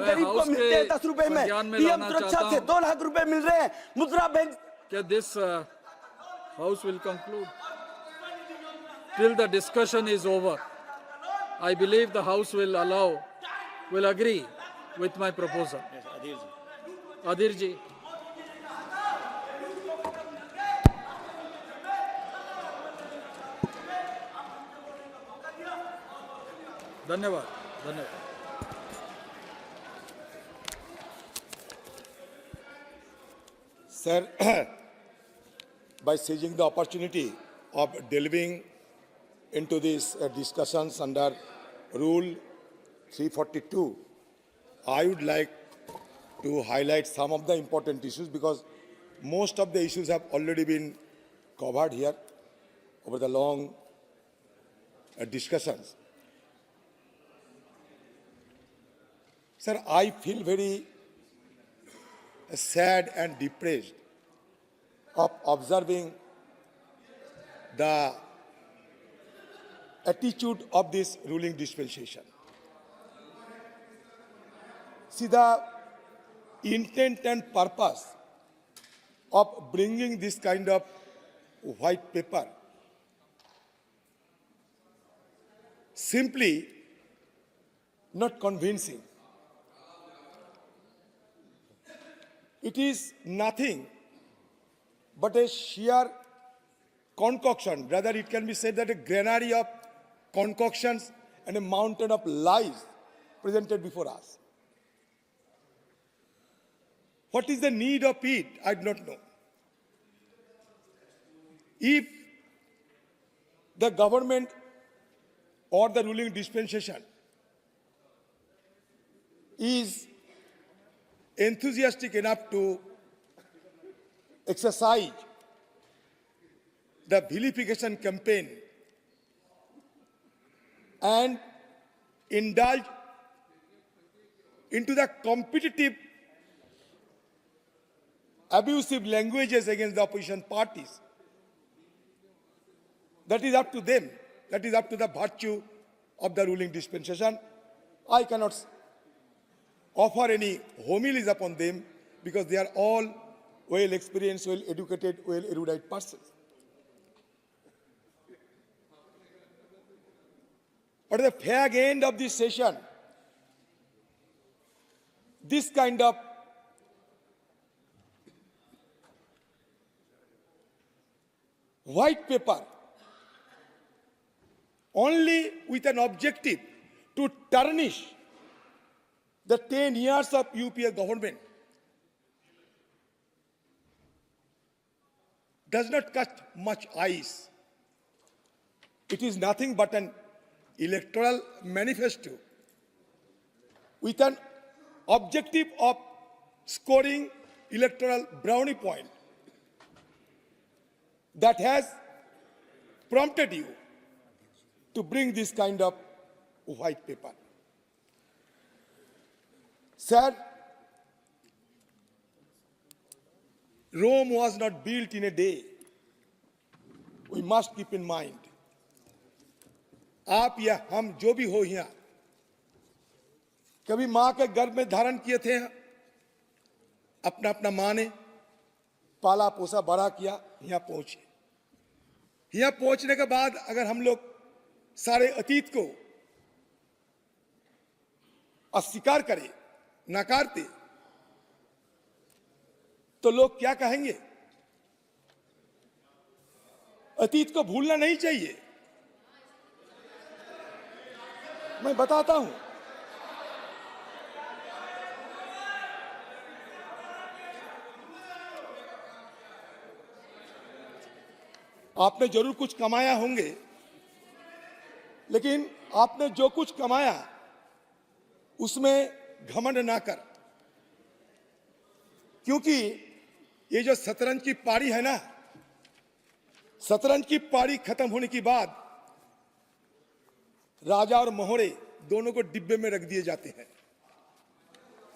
गरीब को मिलते हैं 10 रुपए में, पीएम सुरक्षा से 2 लाख रुपए मिल रहे हैं, मुद्रा bank. This House will conclude till the discussion is over. I believe the House will agree with my proposal. Yes, Adhir ji. धन्यवाद, धन्यवाद। Sir, by seizing the opportunity of delving into these discussions under Rule 342, I would like to highlight some of the important issues because most of the issues have already been covered here over the long discussions. Sir, I feel very sad and depressed of observing the attitude of this ruling dispensation. See, the intent and purpose of bringing this kind of white paper simply not convincing. It is nothing but a sheer concoction. Rather, it can be said that a granary of concoctions and a mountain of lies presented before us. What is the need of it? I do not know. If the government or the ruling dispensation is enthusiastic enough to exercise the vilification campaign and indulge into the competitive abusive languages against the opposition parties, that is up to them. That is up to the virtue of the ruling dispensation. I cannot offer any homilies upon them because they are all well experienced, well educated, well erudite persons. But at the fag end of this session, this kind of white paper, only with an objective to tarnish the 10 years of UPA government, does not cut much ice. It is nothing but an electoral manifesto with an objective of scoring electoral brownie point that has prompted you to bring this kind of white paper. Sir, Rome was not built in a day. We must keep in mind. आप या हम जो भी हो यहाँ कभी माँ के गर्भ में धारण किए थे, अपना अपना माँ ने पाला पोसा बड़ा किया, यहाँ पहुंचे। यहाँ पहुंचने के बाद अगर हम लोग सारे अतीत को अस्वीकार करें, नकारते, तो लोग क्या कहेंगे? अतीत को भूलना नहीं चाहिए। मैं बताता हूं, आपने जरूर कुछ कमाया होंगे, लेकिन आपने जो कुछ कमाया उसमें घमंड ना कर, क्योंकि ये जो शतरंज की पारी है ना, शतरंज की पारी खत्म होने के बाद राजा और मोहरे दोनों को डिब्बे में रख दिए जाते हैं।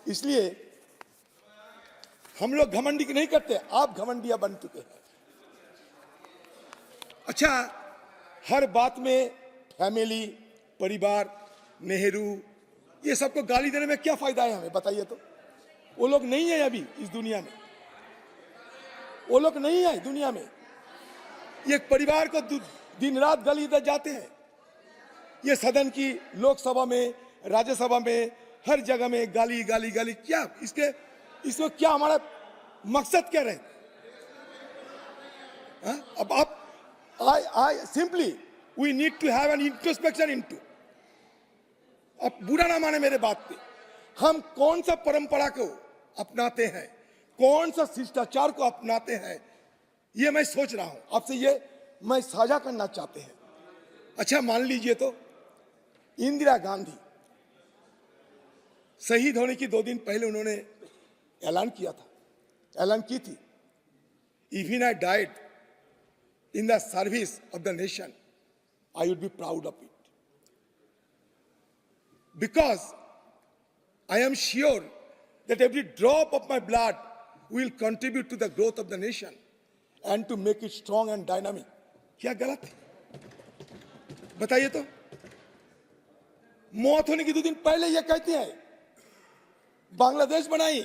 इसलिए हम लोग घमंडी नहीं करते, आप घमंडिया बन चुके हैं। अच्छा, हर बात में फैमिली, परिवार, नेहरू, ये सबको गाली देने में क्या फायदा है हमें, बताइए तो। वो लोग नहीं है अभी इस दुनिया में, वो लोग नहीं है दुनिया में। ये परिवार को दिन रात गाली दे जाते हैं। ये सदन की, लोकसभा में, राज्यसभा में, हर जगह में गाली गाली गाली। क्या इसको क्या हमारा मकसद क्या रहे? अब आप I simply we need to have an introspection into। अब बुरा ना माने मेरे बात पे, हम कौन सा परंपरा को अपनाते हैं, कौन सा शिष्टाचार को अपनाते हैं, ये मैं सोच रहा हूं आपसे, ये मैं साझा करना चाहते हैं। अच्छा मान लीजिए तो इंदिरा गांधी शहीद होने की 2 दिन पहले उन्होंने ऐलान की थी, even I died in the service of the nation, I would be proud of it. Because I am sure that every drop of my blood will contribute to the growth of the nation and to make it strong and dynamic. क्या गलत है? बताइए तो। मौत होने की 2 दिन पहले ये कहते हैं बांग्लादेश बनाई,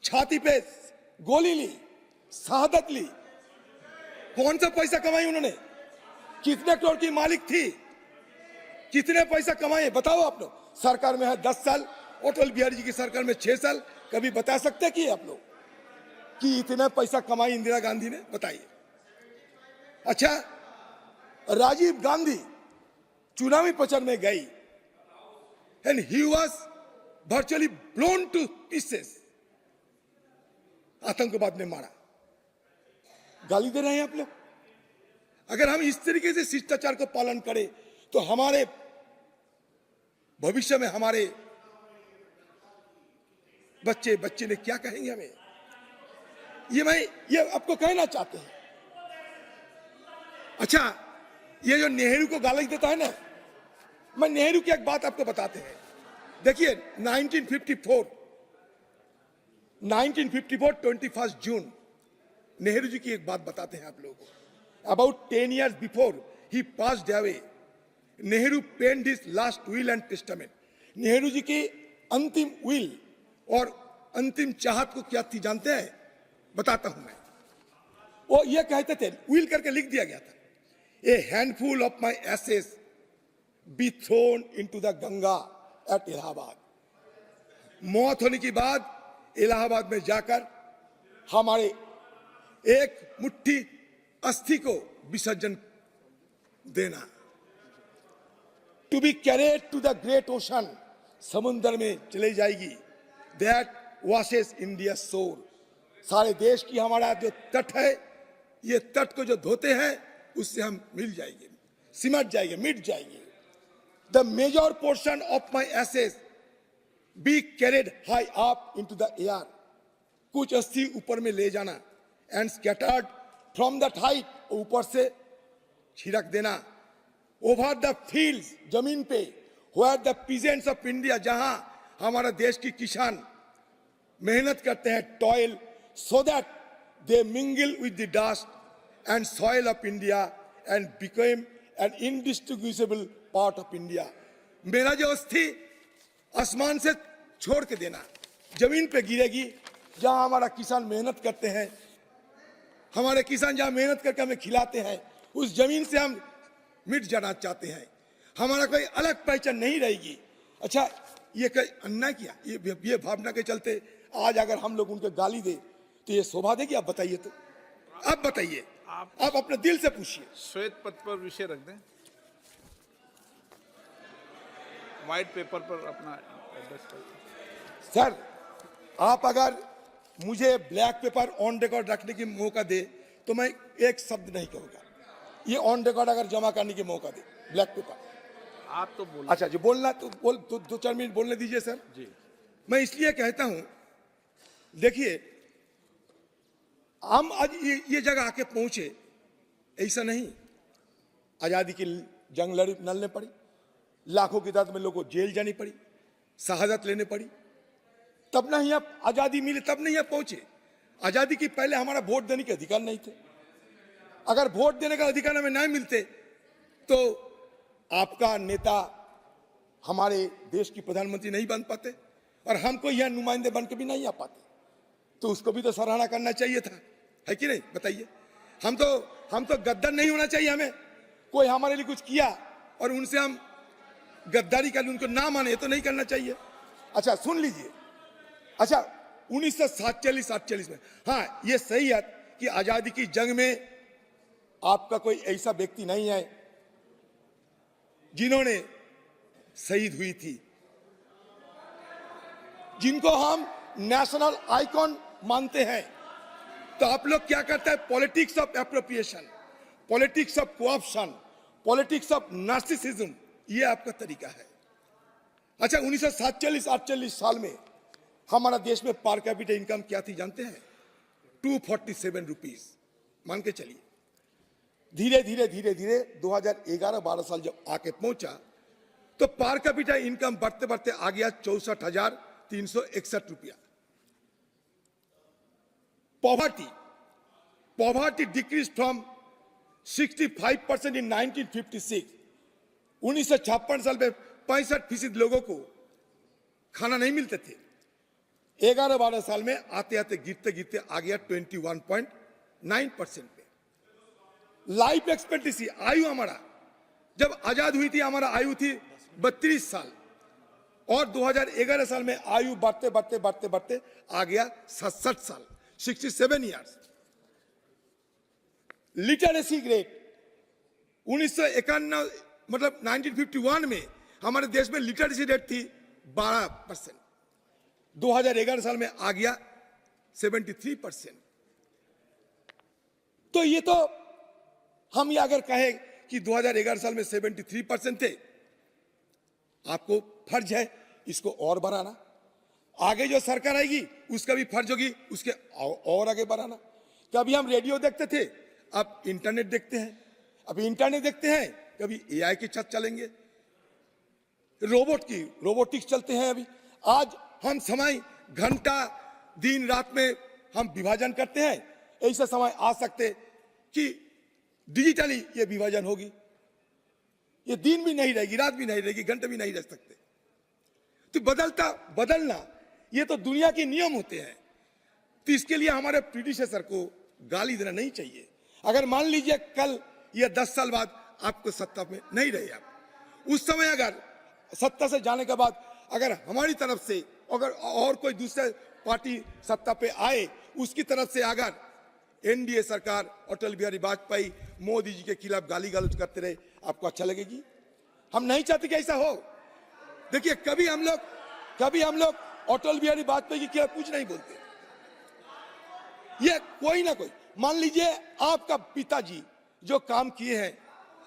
छाती पे गोली ली, शहादत ली। कौन सा पैसा कमाई उन्होंने? कितने करोड़ की मालिक थी? कितने पैसा कमाए बताओ आप लोग। सरकार में है 10 साल, अटल बिहारी जी की सरकार में 6 साल। कभी बता सकते कि आप लोग कि इतना पैसा कमाई इंदिरा गांधी ने? बताइए। अच्छा, राजीव गांधी चुनावी प्रचार में गई and he was virtually blown two pieces, आतंकवाद ने मारा। गाली दे रहे हैं आप लोग। अगर हम इस तरीके से शिष्टाचार को पालन करें तो हमारे भविष्य में हमारे बच्चे ने क्या कहेंगे हमें? ये आपको कहना चाहते हैं। अच्छा, ये जो नेहरू को गाली देता है ना, मैं नेहरू की एक बात आपको बताते हैं। देखिए 1954 21 जून, नेहरू जी की एक बात बताते हैं आप लोगों को। About 10 years before he passed away, Nehru penned his last will and testament। Nehru ji की अंतिम विल और अंतिम चाहत को क्या थी जानते हैं? बताता हूं मैं। वो ये कहते थे, विल करके लिख दिया गया था, a handful of my ashes be thrown into the Ganga at Allahabad. मौत होने के बाद इलाहाबाद में जाकर हमारे एक मुट्ठी अस्थि को विसर्जन देना। To be carried to the great ocean, समुद्र में चले जाएगी। दैट वॉशेस इंडिया सोर, सारे देश की हमारा जो तट है, ये तट को जो धोते हैं उससे हम मिल जाएंगे, सिमट जाएंगे, मिट जाएंगे। The major portion of my ashes be carried high up into the air, कुछ अस्थि ऊपर में ले जाना and scattered from that height, ऊपर से छिड़क देना। ओवर द फील्ड्स, जमीन पे, where the peasants of India, जहां हमारा देश की किसान मेहनत करते हैं, toil, so that they mingle with the dust and soil of India and became an indistinguishable part of India. मेरा जो अस्थि आसमान से छोड़ के देना, जमीन पे गिरेगी, जहां हमारा किसान मेहनत करते हैं, हमारे किसान जहां मेहनत करके हमें खिलाते हैं, उस जमीन से हम मिट जाना चाहते हैं। हमारा कोई अलग पहचान नहीं रहेगी। अच्छा, ये कोई अन्याय किया? ये भावना के चलते आज अगर हम लोग उनके गाली दे तो ये शोभा देगी? आप बताइए तो, आप बताइए, आप अपने दिल से पूछिए। श्वेत पत्र पर विषय रख दें, व्हाइट पेपर पर अपना एड्रेस कर दें। सर, आप अगर मुझे ब्लैक पेपर ऑन रिकॉर्ड रखने की मौका दे तो मैं एक शब्द नहीं कहूंगा। ये ऑन रिकॉर्ड अगर जमा करने की मौका दे, ब्लैक पेपर। आप तो बोल, अच्छा जी, बोलना तो बोल, 2-4 मिनट बोलने दीजिए सर जी। मैं इसलिए कहता हूं, देखिए हम आज ये जगह आके पहुंचे, ऐसा नहीं। आजादी की जंग लड़ने पड़ी, लाखों की तादाद में लोगों को जेल जानी पड़ी, शहादत लेने पड़ी, तब नहीं आप आजादी मिली, तब नहीं आप पहुंचे। आजादी की पहले हमारा वोट देने के अधिकार नहीं थे। अगर वोट देने का अधिकार हमें नहीं मिलते तो आपका नेता हमारे देश की प्रधानमंत्री नहीं बन पाते और हमको यह नुमाइंदे बन के भी नहीं आ पाते, तो उसको भी तो सराहना करना चाहिए था, है कि नहीं? बताइए। हम तो गद्दार नहीं होना चाहिए। हमें कोई हमारे लिए कुछ किया और उनसे हम गद्दारी कर उनको ना माने, तो नहीं करना चाहिए। अच्छा सुन लीजिए, अच्छा 1947 में, हाँ ये सही है कि आजादी की जंग में आपका कोई ऐसा व्यक्ति नहीं है जिन्होंने शहीद हुई थी, जिनको हम नेशनल आइकॉन मानते हैं। तो आप लोग क्या करते हैं? Politics of appropriation, politics of co-option, politics of narcissism, ये आपका तरीका है। अच्छा 1947-48 साल में हमारा देश में पर कैपिटा इनकम क्या थी जानते हैं? 247 रुपीज। मान के चलिए धीरे धीरे 2011-12 साल जब आके पहुंचा तो पर कैपिटा इनकम बढ़ते बढ़ते आ गया 64,361 रुपया। पॉवर्टी डिक्रीज फ्रॉम 65% इन 1956। 1956 साल में 65% लोगों को खाना नहीं मिलते थे। 11-12 साल में आते आते गिरते गिरते आ गया 21.9% पे। लाइफ एक्सपेक्टेंसी, आयु हमारा जब आजाद हुई थी, हमारा आयु थी 32 साल और 2011 साल में आयु बढ़ते बढ़ते बढ़ते बढ़ते आ गया 67 साल, 67 ईयर्स। लिटरेसी रेट 1951 मतलब 1951 में हमारे देश में लिटरेसी रेट थी 12%, 2011 साल में आ गया 73%। तो ये तो हम ये अगर कहें कि 2011 साल में 73% थे, आपको फर्ज है इसको और बढ़ाना। आगे जो सरकार आएगी उसका भी फर्ज होगी उसके और आगे बढ़ाना। कभी हम रेडियो देखते थे, अब इंटरनेट देखते हैं, अभी इंटरनेट देखते हैं, कभी एआई की छत चलेंगे, रोबोटिक्स चलते हैं। अभी आज हम समय घंटा दिन रात में हम विभाजन करते हैं, ऐसा समय आ सकते कि डिजिटली ये विभाजन होगी, ये दिन भी नहीं रहेगी, रात भी नहीं रहेगी, घंटे भी नहीं रह सकते। तो बदलना ये तो दुनिया के नियम होते हैं। तो इसके लिए हमारे प्रीडिसेसर को गाली देना नहीं चाहिए। अगर मान लीजिए कल या 10 साल बाद आपको सत्ता में नहीं रहे, आप उस समय अगर सत्ता से जाने के बाद अगर हमारी तरफ से अगर और कोई दूसरे पार्टी सत्ता पे आए, उसकी तरफ से अगर एनडीए सरकार अटल बिहारी वाजपेयी मोदी जी के खिलाफ गाली गलौज करते रहे, आपको अच्छा लगेगी? हम नहीं चाहते कि ऐसा हो। देखिए कभी हम लोग अटल बिहारी वाजपेयी के खिलाफ कुछ नहीं बोलते। ये कोई ना कोई, मान लीजिए आपका पिताजी जो काम किए हैं,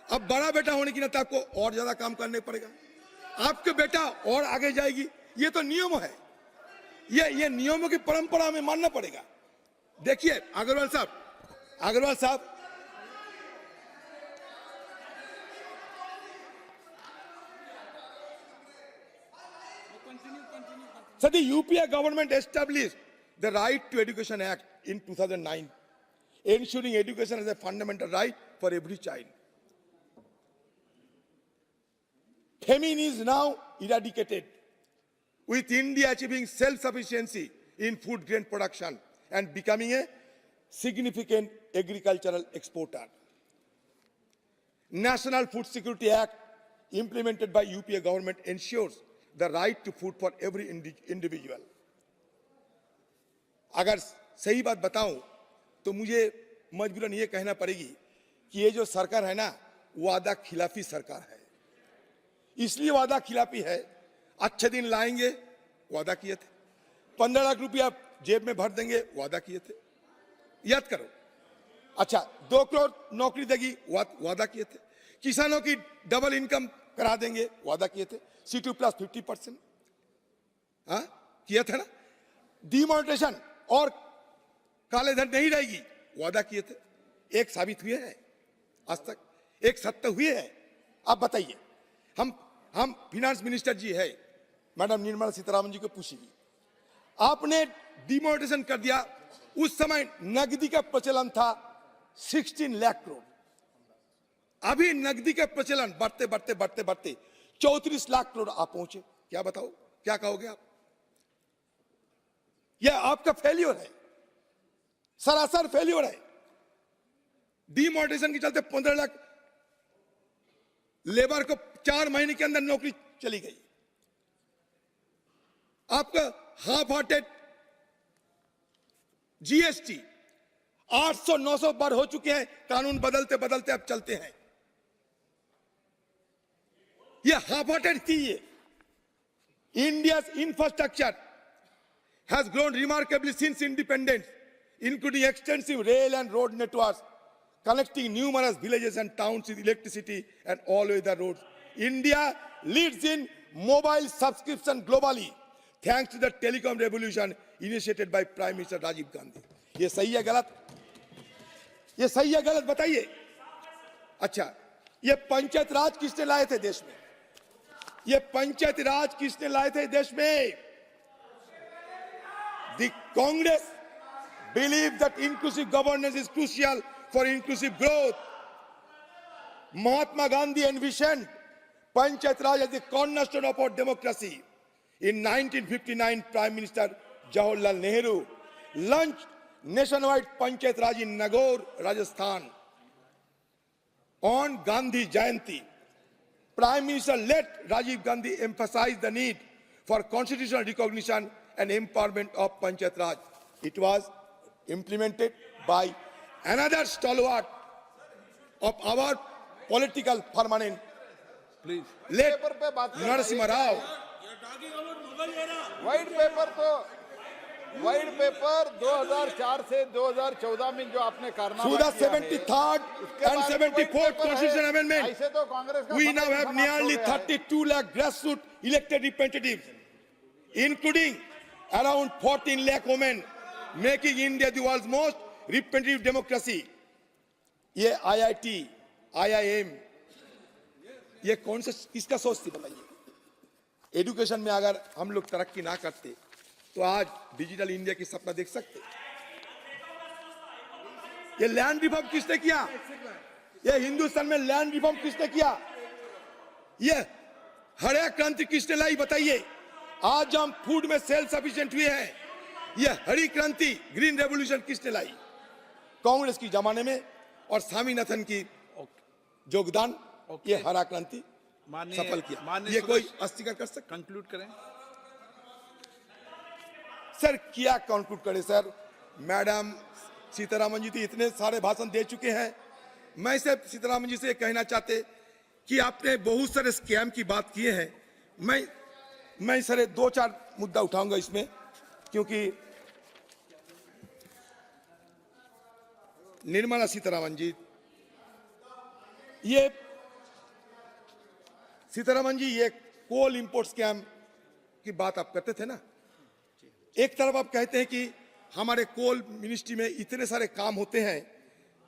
अब बड़ा बेटा होने की नाते आपको और ज्यादा काम करने पड़ेगा, आपके बेटा और आगे जाएगी। ये तो नियम है, ये नियमों की परंपरा हमें मानना पड़ेगा। देखिए अग्रवाल साहब So the UPA government established the Right to Education Act in 2009, ensuring education as a fundamental right for every child. Famine is now eradicated, with India achieving self-sufficiency in food grain production and becoming a significant agricultural exporter. National Food Security Act implemented by UPA government ensures the right to food for every individual. अगर सही बात बताऊं तो मुझे मजबूरन ये कहना पड़ेगी कि ये जो सरकार है ना, वादा खिलाफी सरकार है। इसलिए वादा खिलाफी है, अच्छे दिन लाएंगे वादा किए थे, 15 लाख रुपया जेब में भर देंगे वादा किए थे, याद करो। अच्छा 2 करोड़ नौकरी देगी वादा किए थे, किसानों की डबल इनकम करा देंगे वादा किए थे, C2 प्लस 50%, हाँ किया था ना। डिमोनेटाइजेशन और काले धन नहीं रहेगी वादा किए थे, एक साबित हुए हैं आज तक, एक सत्य हुए हैं। आप बताइए, हम फिनांस मिनिस्टर जी है मैडम निर्मला सीतारामन जी को पूछिए, आपने डिमोनेटाइजेशन कर दिया, उस समय नकदी का प्रचलन था 16 लाख करोड़, अभी नकदी का प्रचलन बढ़ते बढ़ते बढ़ते बढ़ते 34 लाख करोड़ आप पहुंचे। क्या बताओ, क्या कहोगे आप? यह आपका फेल्योर है, सरासर फेल्योर है। डिमोनेटाइजेशन के चलते 15 लाख लेबर को 4 महीने के अंदर नौकरी चली गई। आपका हाफ हार्टेड जीएसटी 800-900 बार हो चुके हैं, कानून बदलते बदलते अब चलते हैं। ये हाफ हार्टेड थी। ये India's infrastructure has grown remarkably since independence, including extensive rail and road networks connecting numerous villages and towns with electricity and all-weather roads. India leads in mobile subscription globally, thanks to the telecom revolution initiated by Prime Minister Rajiv Gandhi. ये सही है गलत? ये सही है गलत बताइए। अच्छा, ये पंचायत राज किसने लाए थे देश में? ये पंचायत राज किसने लाए थे देश में? The Congress believes that inclusive governance is crucial for inclusive growth. Mahatma Gandhi envisioned Panchayat Raj as the cornerstone of our democracy. In 1959, Prime Minister Jawaharlal Nehru launched nationwide Panchayat Raj in Nagaur, Rajasthan. On Gandhi Jayanti, Prime Minister let Rajiv Gandhi emphasize the need for constitutional recognition and empowerment of Panchayat Raj. It was implemented by another stalwart of our political permanent, please late paper पे बात Narasimha Rao. White paper 2004 से 2014 में जो आपने कारनामा Through the किया है, 73rd and 74th constitutional amendment, ऐसे तो कांग्रेस का we समय now have समाप्त हो nearly गया है। 32 lakh grassroots elected representatives, including around 14 lakh women, making India the world's most representative democracy. ये IIT, IIM, ये कौन सा किसका सोच थी बताइए? एजुकेशन में अगर हम लोग तरक्की ना करते तो आज डिजिटल इंडिया की सपना देख सकते। ये लैंड रिफॉर्म किसने किया? ये हिंदुस्तान में लैंड रिफॉर्म किसने किया? ये हरित क्रांति किसने लाई बताइए? आज हम फूड में सेल्फ सफिशिएंट हुए हैं। ये हरी क्रांति, ग्रीन रेवोल्यूशन किसने लाई? कांग्रेस की जमाने में और स्वामीनाथन की योगदान, ये हरा क्रांति सफल किया। ये कोई अस्वीकार कर सकता? कंक्लूड करें सर, क्या कंक्लूड करें सर? मैडम सीतारामन जी तो इतने सारे भाषण दे चुके हैं। मैं सिर्फ सीतारामन जी से कहना चाहते कि आपने बहुत सारे स्कैम की बात किए हैं। मैं सर 2-4 मुद्दा उठाऊंगा इसमें, क्योंकि निर्मला सीतारामन जी, ये सीतारामन जी, ये कोल इंपोर्ट स्कैम की बात आप करते थे ना। एक तरफ आप कहते हैं कि हमारे कोल मिनिस्ट्री में इतने सारे काम होते हैं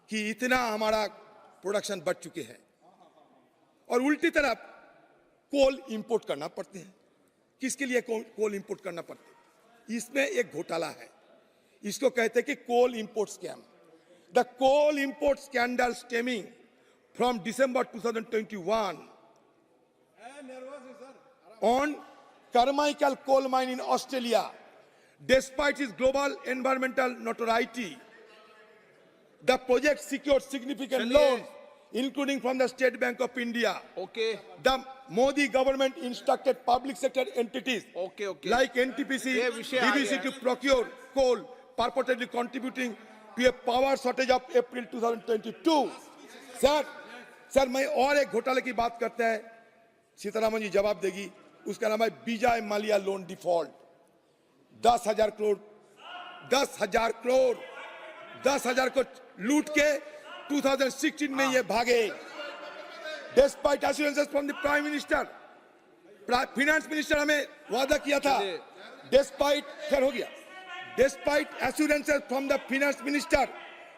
कि इतना हमारा प्रोडक्शन बढ़ चुके हैं, और उल्टी तरफ कोल इंपोर्ट करना पड़ते हैं। किसके लिए कोल इंपोर्ट करना पड़ता है? इसमें एक घोटाला है, इसको कहते हैं कि coal import scam. The coal import scandal stemming from December 2021 on Carmichael coal mine in Australia. Despite its global environmental notoriety, the project secured significant loans, including from the State Bank of India. Okay The Modi government instructed public sector entities okay like NTPC, ये विषय आ BBC गया to procure coal, purportedly contributing to a power shortage of April 2022. Sir मैं और एक घोटाले की बात करते हैं, सीतारामन जी जवाब देगी। उसका नाम है विजय माल्या लोन डिफॉल्ट। 10,000 करोड़ 10,000 को लूट के 2016 में ये भागे। Despite assurances from the Prime Minister, Finance Minister हमें वादा किया था। Despite assurances from the Finance Minister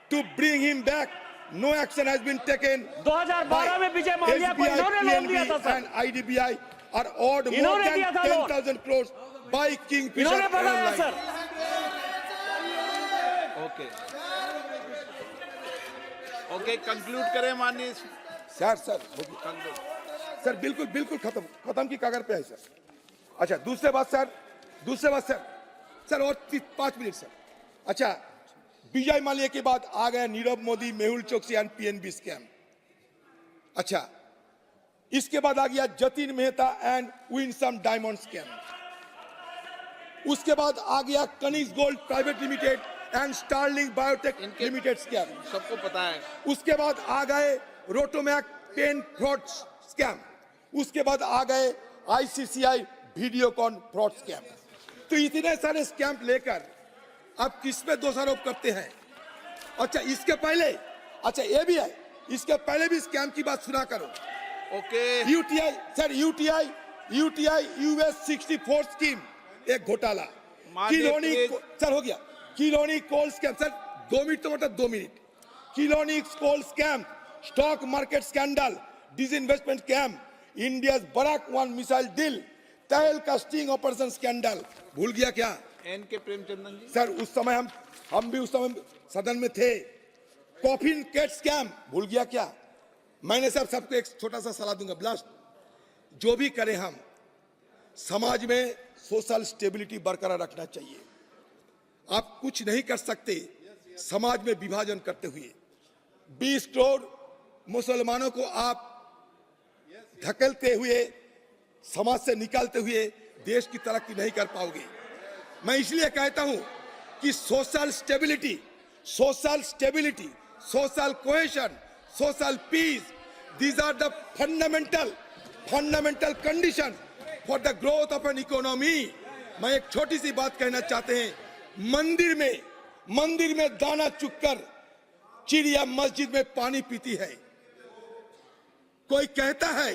to bring him back, no action has been taken. 2012 में विजय माल्या को इन्होंने लोन दिया था sir. and IDBI are owed more इन्होंने than दिया था लोन। 10,000 crores by Kingfisher इन्होंने बताया Airlines. Sir. Okay okay conclude करें माननीय सर कंक्लूड सर बिल्कुल बिल्कुल खत्म की कागर पे है सर। अच्छा दूसरे बात सर सर और 5 मिनट सर। अच्छा विजय माल्या के बाद आ गया Nirav Modi, Mehul Choksi and PNB scam. अच्छा इसके बाद आ गया Jatin Mehta and Winsome diamond scam. उसके बाद आ गया Kanishk gold private limited and Sterling biotech limited scam, सबको पता है। उसके बाद आ गए रोटोमैक पेन फ्रॉड स्कैम, उसके बाद आ गए आईसीसीआई वीडियोकॉन फ्रॉड स्कैम। तो इतने सारे स्कैम लेकर अब किस पे दोषारोप करते हैं? अच्छा इसके पहले, अच्छा ये भी है, इसके पहले भी स्कैम की बात सुना करो। Okay UTI sir, UTI US 64 scheme एक घोटाला। किलोनी सर हो गया, किलोनी कोल स्कैम सर 2 मिनट तो मतलब 2 मिनट। किलोनी coal scam, stock market scandal, disinvestment scam, India Barak 1 missile deal, तेल कास्टिंग ऑपरेशन स्कैंडल। भूल गया क्या? एन के प्रेमचंदन जी सर उस समय हम भी उस समय सदन में थे। कॉफिन कैट स्कैम भूल गया क्या? मैंने सबको एक छोटा सा सलाह दूंगा, ब्लास्ट जो भी करें हम समाज में सोशल स्टेबिलिटी बरकरार रखना चाहिए। आप कुछ नहीं कर सकते समाज में विभाजन करते हुए। 20 करोड़ मुसलमानों को आप धकेलते हुए, समाज से निकालते हुए देश की तरक्की नहीं कर पाओगे। मैं इसलिए कहता हूं कि social stability, social cohesion, social peace, these are the fundamental condition for the growth of an economy। मैं एक छोटी सी बात कहना चाहते हैं, मंदिर में दाना चुगकर चिड़िया मस्जिद में पानी पीती है। कोई कहता है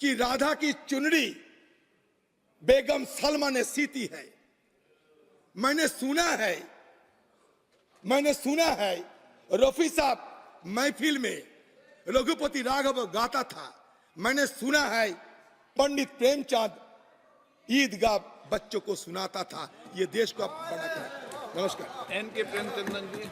कि राधा की चुनरी बेगम सलमा ने सीती है। मैंने सुना है रफी साहब महफिल में रघुपति राघव गाता था। मैंने सुना है पंडित प्रेमचंद ईदगाह बच्चों को सुनाता था। ये देश को अब बनाता है। नमस्कार। एन के प्रेमचंदन जी।